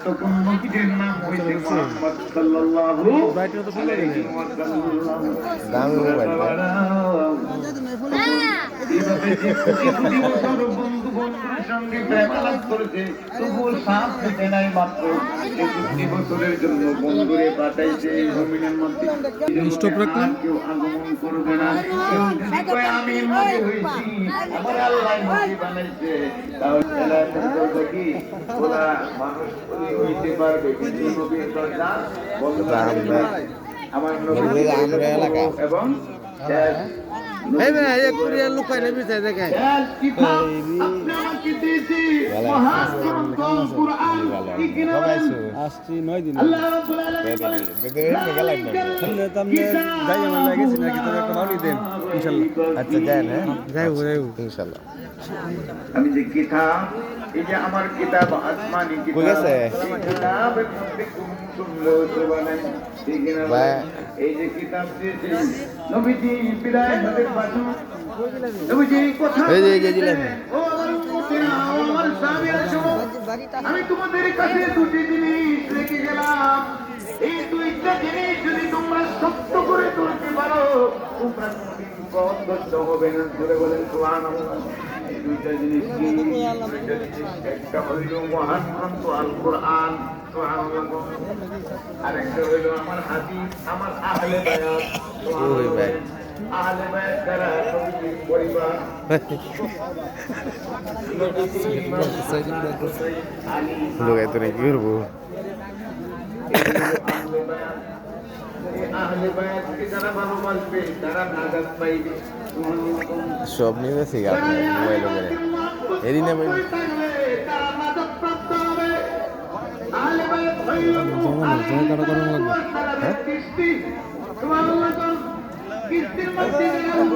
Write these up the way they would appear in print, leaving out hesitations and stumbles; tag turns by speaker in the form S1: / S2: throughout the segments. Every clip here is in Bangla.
S1: তখন নবীর নাম হইছে মুহাম্মদ সাল্লাল্লাহু আলাইহি ওয়াসাল্লাম।
S2: দামি মোবাইল
S1: এইভাবে যে কোটি বছর বন্ধুর সঙ্গে প্রেম আলাপ করেছে, তবুও শ্বাস নিতে নাই মাত্র 63 বছরের জন্য বন্ধুরে পাঠাইছে এই জমিনের মধ্যে।
S3: স্টপ রাখলাম।
S1: কেউ আগমন করবে না, কেউ যদি কয় আমি নবী হইছি, আমার আল্লাহ নবী বানাইছে, তাহলে বলবে কি ওরা মানুষ হইতে পারবে, কিন্তু নবীর দরজা বন্ধ করবে না। আমার নবী
S2: আমরা এলাকা
S1: এবং
S3: এই ভাই এক কোরিয়া লুকাই নেবি চাই দেখেন আসছি 9 দিন
S2: আচ্ছা যাই না
S3: যাইব
S2: ইনশাল্লাহ
S1: আমি যে কিতাব, এই যে আমার কিতাব আসমানি
S2: কই
S1: কিতাব,
S2: গেছে?
S1: এই কিতাবের মধ্যে কোন সুন্দর বানাই, ঠিক না?
S2: ভাই।
S1: এই যে কিতাব দিয়েছে নবীজি বিদায় হতে পারছো, নবীজি কথা
S2: এই যে জিলাপি।
S1: ও আমার উম্মতেরা, ও আমার সাহাবীরা, শোনো, আমি তোমাদের কাছে দুটি জিনিস রেখে গেলাম। এই দুইটা জিনিস যদি তোমরা সত্য করে তুলতে পারো, তোমরা কোনদিন পথভ্রষ্ট হবে না। ধরে বলেন সুবহানাল্লাহ। এই দুইটা জিনিস কি? দুইটা জিনিস, একটা হইল মহান গ্রন্থ আল কোরআন, সুবহানাল্লাহ, আরেকটা হইল আমার হাদিস, আমার আহলে বায়াত, সুবহানাল্লাহ। আহলে বায়াত যারা নবীর পরিবার,
S2: লোকাই তো কি করবো
S1: আহলে বায়াতকে যারা ভালোবাসবে তারা নাজাত পাইবে।
S2: সব নিয়ে গেছি আপনার মোবাইল করে এরই না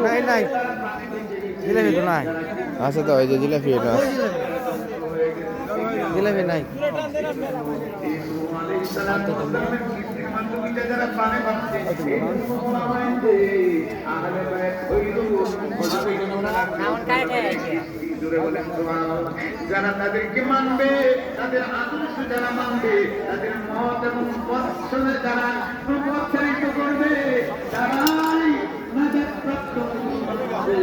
S2: ভাই
S3: নাই নাই জিলাপি তো নাই
S2: আচ্ছা তো ওই যে জিলাপি এটা
S3: জিলাপি নাই
S1: যারা তাদেরকে মানবে, তাদের আদর্শ যারা মানবে, তাদের মত এবং পছন্দের যারা প্রচারিত করবে, তারাই নাজাত প্রাপ্ত হবে।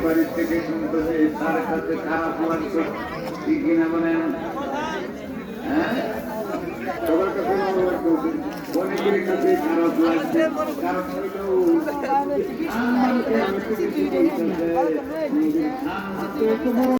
S1: বাড়ির থেকে শুনতেছে, তার কাছে খারাপ লাগছে, ঠিক কিনা বলেন? হ্যাঁ, সবার কাছে ভালো লাগছে, অনেকের কাছে খারাপ লাগছে, কারণ হইল